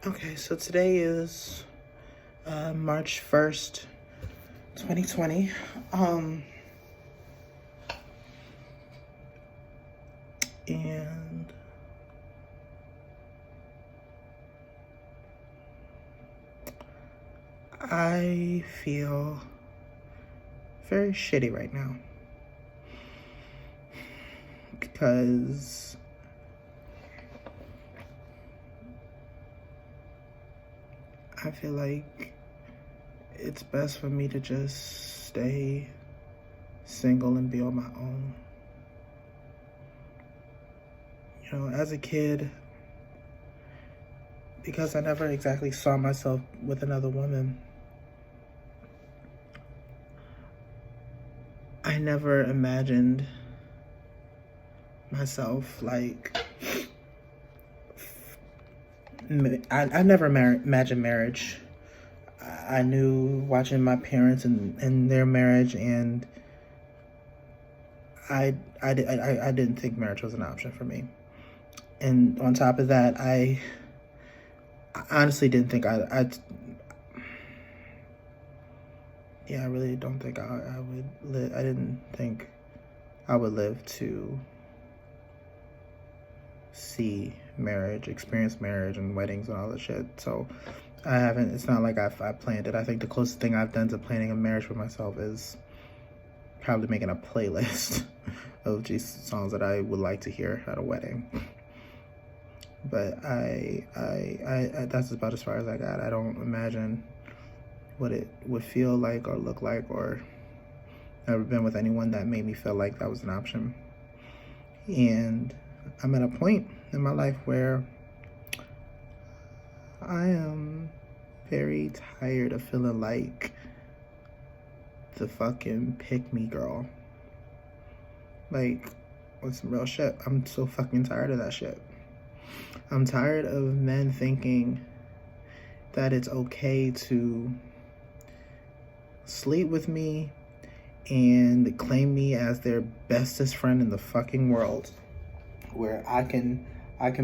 Okay, so today is March 1st, 2020. And I feel very shitty right now because I feel like it's best for me to just stay single and be on my own. You know, as a kid, because I never exactly saw myself with another woman, I never imagined myself like, I never imagined marriage. I knew watching my parents and their marriage, and I didn't think marriage was an option for me. And on top of that, I honestly didn't think I really don't think I would live. I didn't think I would live to see marriage, experience marriage and weddings and all that shit. So I haven't, it's not like I planned it. I think the closest thing I've done to planning a marriage for myself is probably making a playlist of just songs that I would like to hear at a wedding. But I that's about as far as I got. I don't imagine what it would feel like or look like, or never been with anyone that made me feel like that was an option. And I'm at a point in my life where I am very tired of feeling like the fucking pick-me girl. Like, with some real shit. I'm so fucking tired of that shit. I'm tired of men thinking that it's okay to sleep with me and claim me as their bestest friend in the fucking world, where I can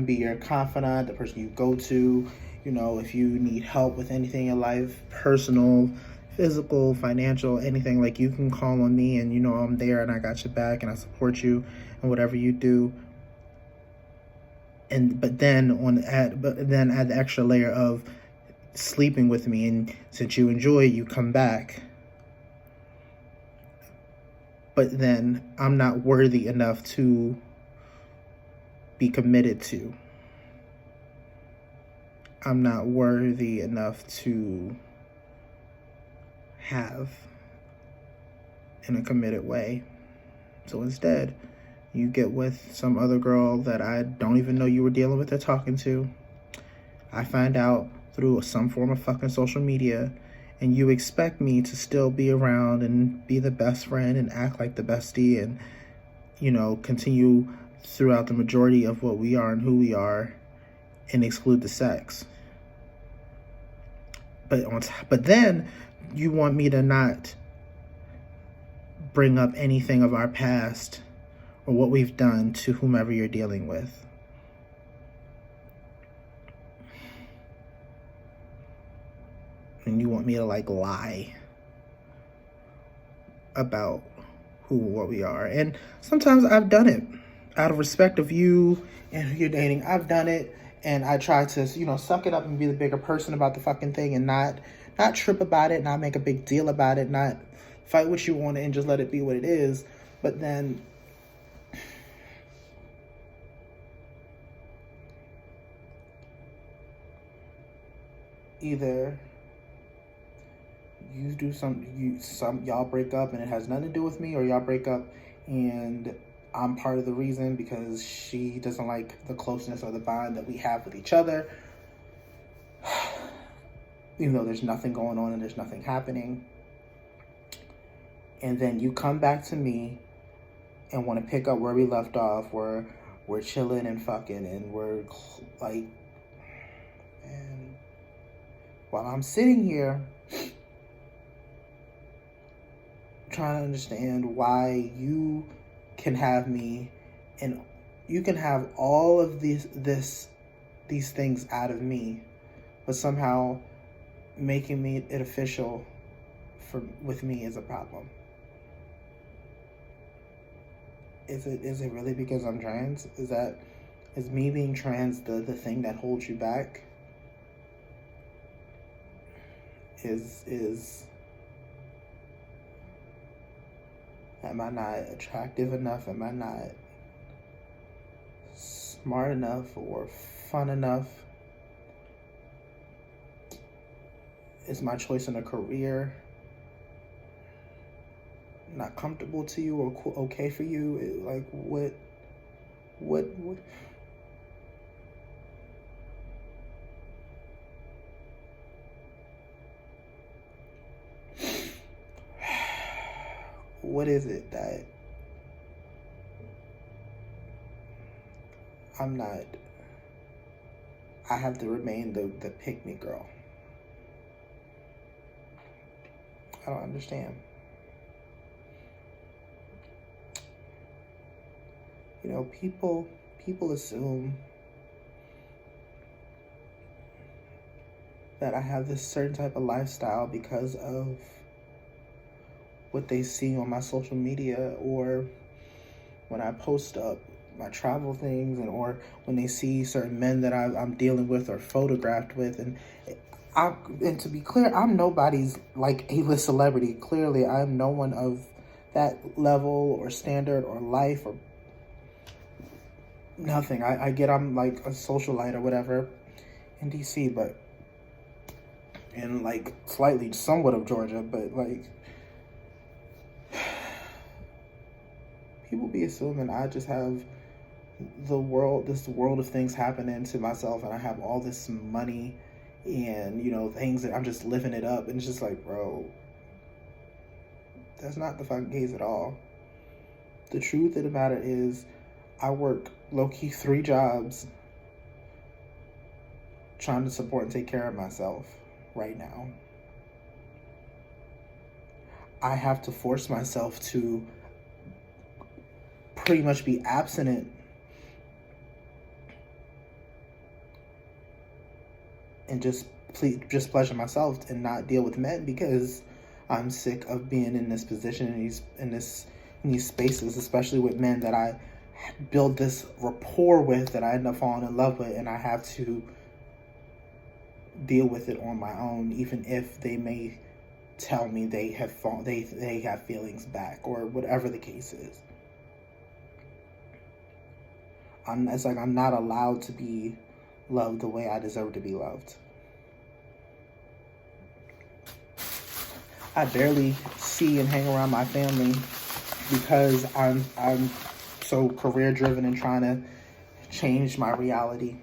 be your confidant, the person you go to, you know, if you need help with anything in life, personal, physical, financial, anything, like, you can call on me and you know I'm there and I got your back and I support you and whatever you do. But then add the extra layer of sleeping with me, and since you enjoy it, you come back. But then I'm not worthy enough to be committed to. I'm not worthy enough to have in a committed way. So instead, you get with some other girl that I don't even know you were dealing with or talking to. I find out through some form of fucking social media, and you expect me to still be around and be the best friend and act like the bestie and, you know, continue throughout the majority of what we are and who we are and exclude the sex. But then you want me to not bring up anything of our past or what we've done to whomever you're dealing with. And you want me to like lie about what we are. And sometimes I've done it out of respect of you and who you're dating. I've done it, and I try to, you know, suck it up and be the bigger person about the fucking thing and not trip about it, not make a big deal about it, not fight what you want and just let it be what it is. But then either you do y'all break up and it has nothing to do with me, or y'all break up and I'm part of the reason because she doesn't like the closeness or the bond that we have with each other, even though there's nothing going on and there's nothing happening. And then you come back to me and want to pick up where we left off, where we're chilling and fucking and we're like, and while I'm sitting here trying to understand why you can have me and you can have all of these things out of me, but somehow making it official with me is a problem. Is it really because I'm trans? Is me being trans the thing that holds you back? Am I not attractive enough? Am I not smart enough or fun enough? Is my choice in a career not comfortable to you or okay for you? Like, what? What is it that I have to remain the pick-me girl? I don't understand. You know, people assume that I have this certain type of lifestyle because of what they see on my social media, or when I post up my travel things, or when they see certain men that I'm dealing with or photographed with. And to be clear, I'm nobody's like A-list celebrity. Clearly, I'm no one of that level or standard or life or nothing. I get I'm like a socialite or whatever in DC, but in like slightly somewhat of Georgia, but like people be assuming I just have this world of things happening to myself, and I have all this money and, you know, things that I'm just living it up. And it's just like, bro, that's not the fucking case at all. The truth of the matter is I work low-key 3 jobs trying to support and take care of myself right now. I have to force myself to pretty much be abstinent and just pleasure myself and not deal with men, because I'm sick of being in this position, in these spaces, especially with men that I build this rapport with, that I end up falling in love with, and I have to deal with it on my own, even if they may tell me they have feelings back or whatever the case is. It's like I'm not allowed to be loved the way I deserve to be loved. I barely see and hang around my family because I'm so career driven and trying to change my reality.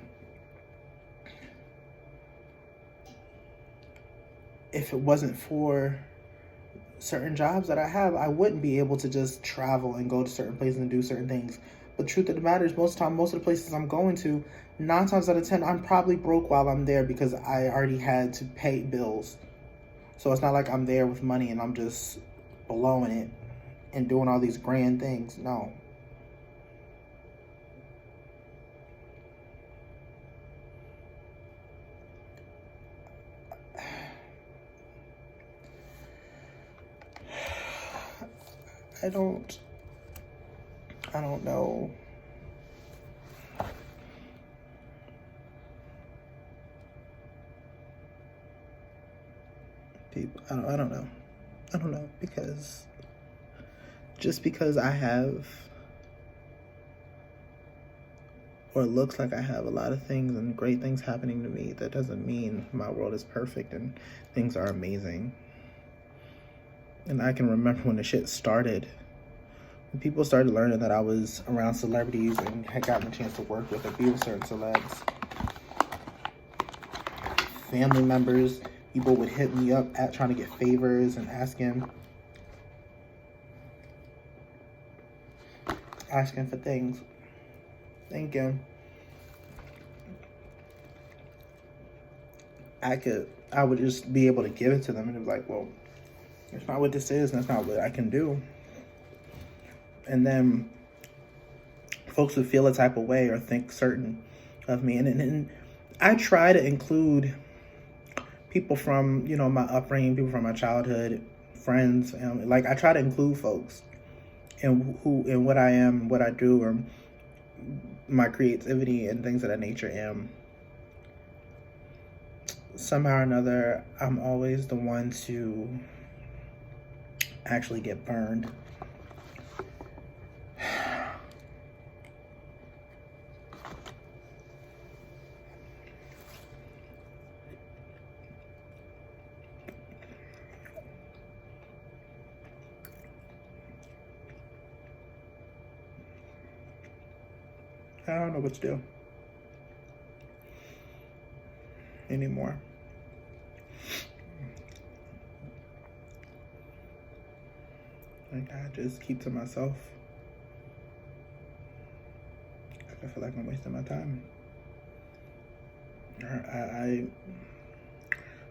If it wasn't for certain jobs that I have, I wouldn't be able to just travel and go to certain places and do certain things. But truth of the matter is, most of the places I'm going to, 9 times out of 10, I'm probably broke while I'm there because I already had to pay bills. So it's not like I'm there with money and I'm just blowing it and doing all these grand things. No. I don't know. People, I don't know. I don't know, because just because I have, or it looks like I have a lot of things and great things happening to me, that doesn't mean my world is perfect and things are amazing. And I can remember when the shit started, when people started learning that I was around celebrities and had gotten a chance to work with or be with certain celebs. Family members, people would hit me up at trying to get favors and asking for things. Thinking I would just be able to give it to them, and it was like, well, that's not what this is, and that's not what I can do. And then folks would feel a type of way or think certain of me, and I try to include people from, you know, my upbringing, people from my childhood, friends, and like I try to include folks in what I am, what I do, or my creativity and things of that nature. And somehow or another, I'm always the one to actually get burned. I don't know what to do anymore. Like, I just keep to myself. I feel like I'm wasting my time. I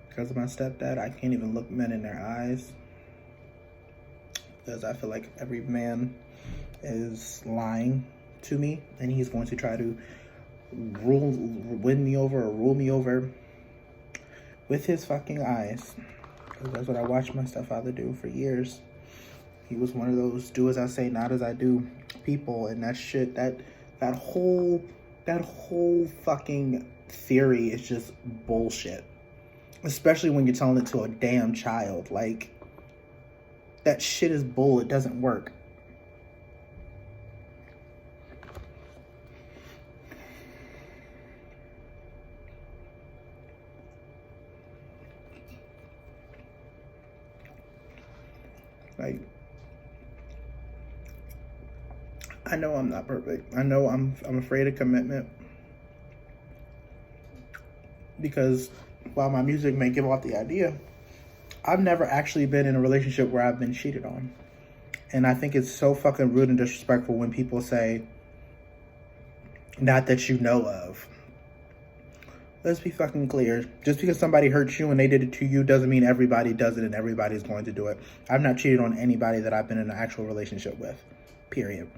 because of my stepdad, I can't even look men in their eyes, because I feel like every man is lying to me, and he's going to try to win me over or rule me over with his fucking eyes. Because that's what I watched my stepfather do for years. He was one of those do as I say, not as I do people, and that shit, that whole fucking theory is just bullshit. Especially when you're telling it to a damn child. Like, that shit is bull. It doesn't work. Like, I know I'm not perfect. I know I'm afraid of commitment, because while my music may give off the idea, I've never actually been in a relationship where I've been cheated on. And I think it's so fucking rude and disrespectful when people say, not that you know of. Let's be fucking clear. Just because somebody hurts you and they did it to you doesn't mean everybody does it and everybody's going to do it. I've not cheated on anybody that I've been in an actual relationship with, period.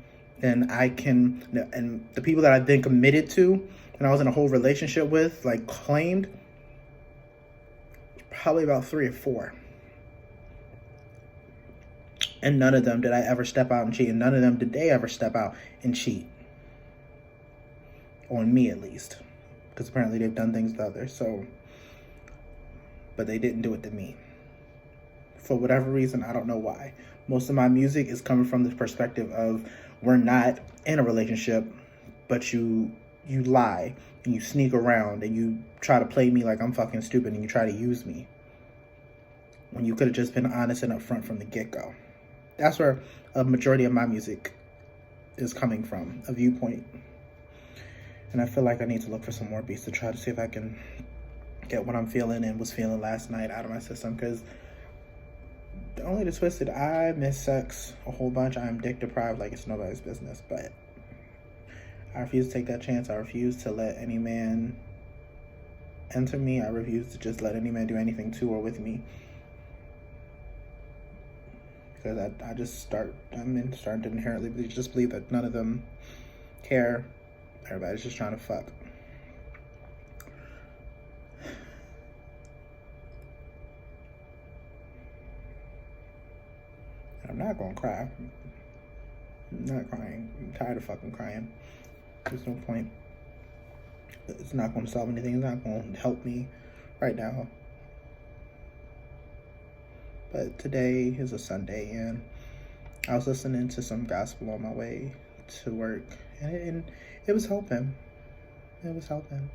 And and the people that I've been committed to and I was in a whole relationship with, like, claimed, probably about 3 or 4. And none of them did I ever step out and cheat. And none of them did they ever step out and cheat. On me, at least. Because apparently they've done things to others. So, but they didn't do it to me. For whatever reason, I don't know why. Most of my music is coming from the perspective of, we're not in a relationship, but you lie and you sneak around and you try to play me like I'm fucking stupid and you try to use me when you could have just been honest and upfront from the get-go. That's where a majority of my music is coming from, a viewpoint. And I feel like I need to look for some more beats to try to see if I can get what I'm feeling and was feeling last night out of my system. Because only the twisted, I miss sex a whole bunch. I am dick deprived like it's nobody's business. But I refuse to take that chance. I refuse to let any man enter me. I refuse to just let any man do anything to or with me. Because I'm starting to inherently just believe that none of them care. Everybody's just trying to fuck. I'm not gonna cry. I'm not crying. I'm tired of fucking crying. There's no point. It's not gonna solve anything. It's not gonna help me right now. But today is a Sunday, and I was listening to some gospel on my way to work, and it was helping. It was helping.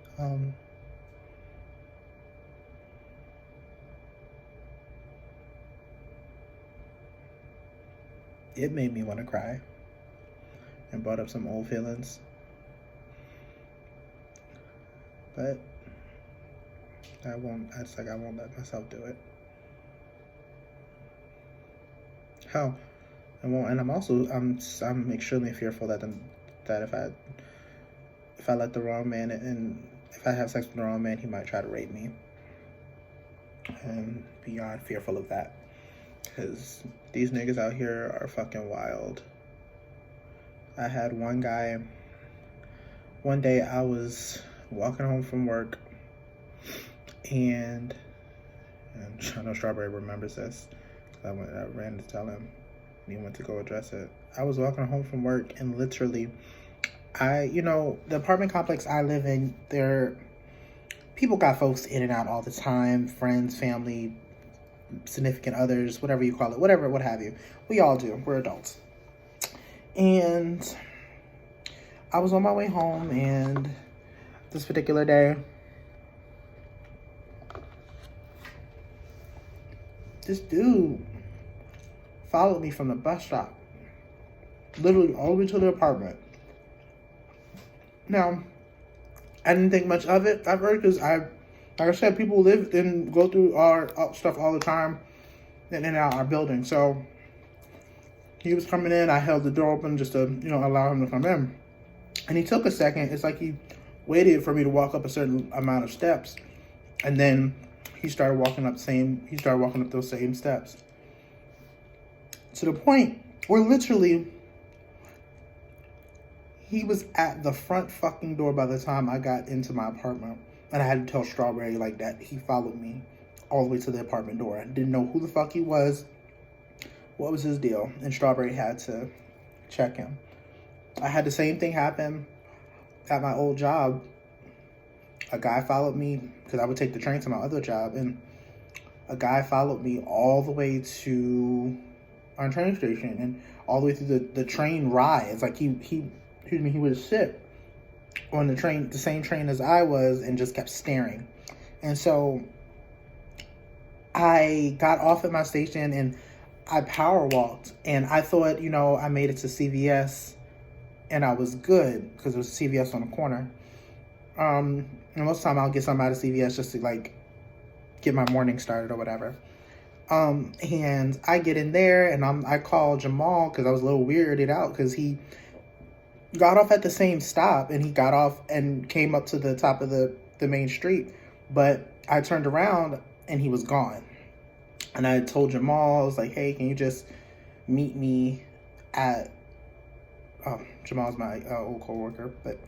It made me want to cry and brought up some old feelings. But I won't let myself do it. How? And I'm extremely fearful that if I let the wrong man, and if I have sex with the wrong man, he might try to rape me. And beyond fearful of that. Because these niggas out here are fucking wild. I had one guy, one day I was walking home from work, and And I know Strawberry remembers this. I ran to tell him, and he went to go address it. I was walking home from work, and literally, the apartment complex I live in, people got folks in and out all the time, friends, family, significant others, whatever you call it, whatever, what have you. We all do. We're adults. And I was on my way home, and this particular day, this dude followed me from the bus stop, literally all the way to the apartment. Now, I didn't think much of it at first because like I said, people live and go through our stuff all the time in and out our building. So he was coming in. I held the door open just to, allow him to come in. And he took a second. It's like he waited for me to walk up a certain amount of steps, and then he started walking up those same steps. To the point where literally he was at the front fucking door by the time I got into my apartment. And I had to tell Strawberry like that. He followed me all the way to the apartment door. I didn't know who the fuck he was. What was his deal? And Strawberry had to check him. I had the same thing happen at my old job. A guy followed me because I would take the train to my other job. And a guy followed me all the way to our train station and all the way through the train ride. It's like he would sit on the same train as I was, and just kept staring. And so I got off at my station and I power walked, and I thought, I made it to CVS and I was good because there was a CVS on the corner. And most of the time I'll get something out of CVS just to like get my morning started or whatever. And I get in there and I call Jamal because I was a little weirded out because he got off at the same stop, and he got off and came up to the top of the main street. But I turned around and he was gone. And I told Jamal, I was like, hey, can you just meet me at, Jamal's my old coworker, but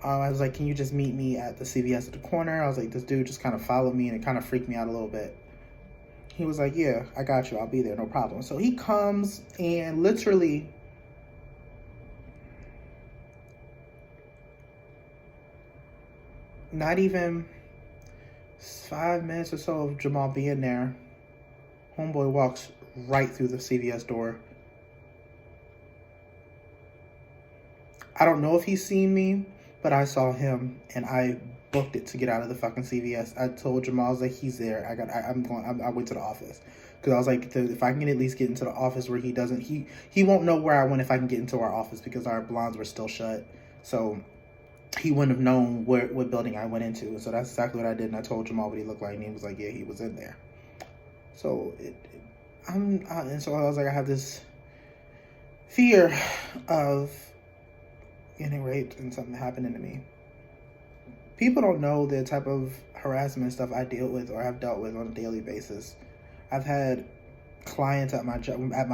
I was like, can you just meet me at the CVS at the corner? I was like, this dude just kind of followed me, and it kind of freaked me out a little bit. He was like, yeah, I got you. I'll be there. No problem. So he comes, and literally not even 5 minutes or so of Jamal being there, homeboy walks right through the CVS door. I don't know if he's seen me, but I saw him, and I booked it to get out of the fucking CVS. I told Jamal, I was like, he's there. I went to the office. Because I was like, if I can at least get into the office where he won't know where I went if I can get into our office, because our blinds were still shut. So he wouldn't have known what building I went into. So that's exactly what I did. And I told Jamal what he looked like, and he was like, yeah, he was in there. So and so I was like, I have this fear of getting raped and something happening to me. People don't know the type of harassment stuff I deal with or have dealt with on a daily basis. I've had clients at my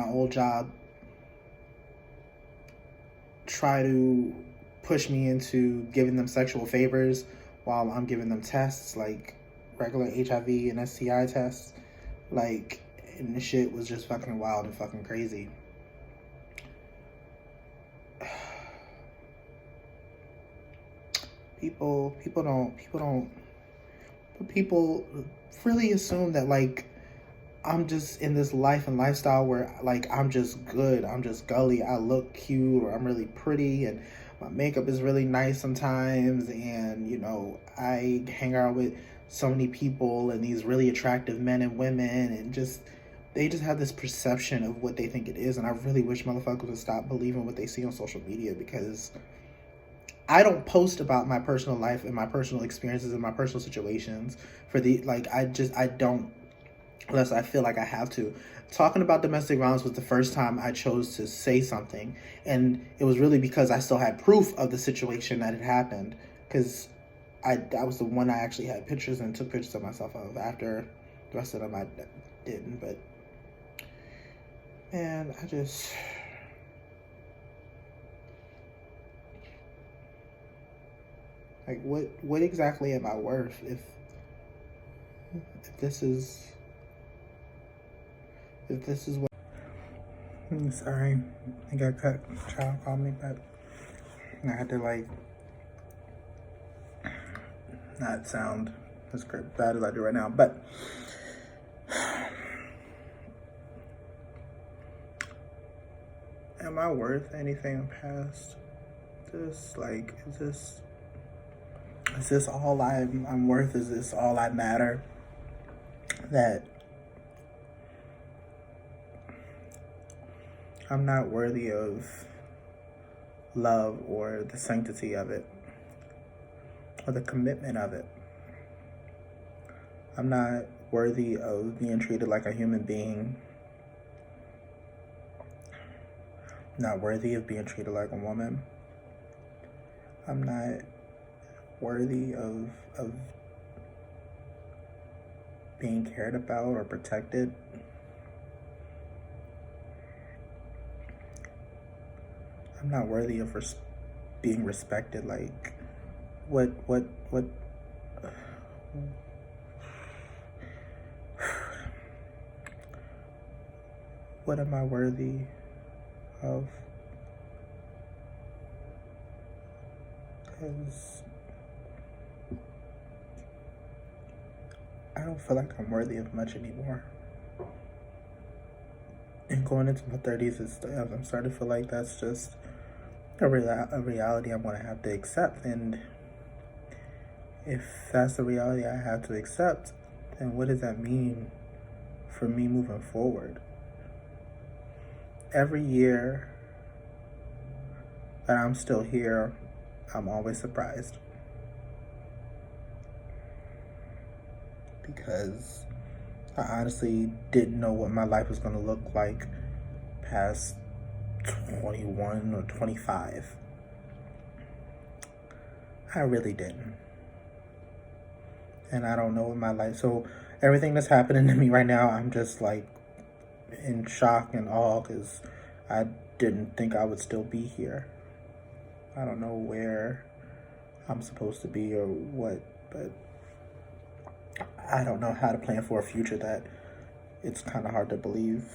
old job try to push me into giving them sexual favors while I'm giving them tests, like regular HIV and STI tests. Like, and this shit was just fucking wild and fucking crazy. People really assume that, like, I'm just in this life and lifestyle where, like, I'm just good, I'm just gully, I look cute, or I'm really pretty, and my makeup is really nice sometimes, and, I hang out with so many people, and these really attractive men and women, and they just have this perception of what they think it is, and I really wish motherfuckers would stop believing what they see on social media, because I don't post about my personal life and my personal experiences and my personal situations I don't, unless I feel like I have to. Talking about domestic violence was the first time I chose to say something. And it was really because I still had proof of the situation that had happened. Because I was the one I actually had pictures and took pictures of myself of. After the rest of them I didn't. But, man, I just... Like, what exactly am I worth if this is if this is what... Sorry, I got cut. Child called me, but I had to like not sound as bad as I do right now. But am I worth anything past this? Like, is this all I'm worth? Is this all I matter? That I'm not worthy of love or the sanctity of it or the commitment of it. I'm not worthy of being treated like a human being. Not worthy of being treated like a woman. I'm not worthy of being cared about or protected. I'm not worthy of being respected. Like, what am I worthy of? Because I don't feel like I'm worthy of much anymore. And going into my 30s, I'm starting to feel like that's just a reality I'm going to have to accept. And if that's the reality I have to accept, then what does that mean for me moving forward? Every year that I'm still here, I'm always surprised. Because I honestly didn't know what my life was going to look like past 21 or 25. I really didn't. And I don't know what my life... So everything that's happening to me right now, I'm just like in shock and awe because I didn't think I would still be here. I don't know where I'm supposed to be or what, but I don't know how to plan for a future that it's kind of hard to believe.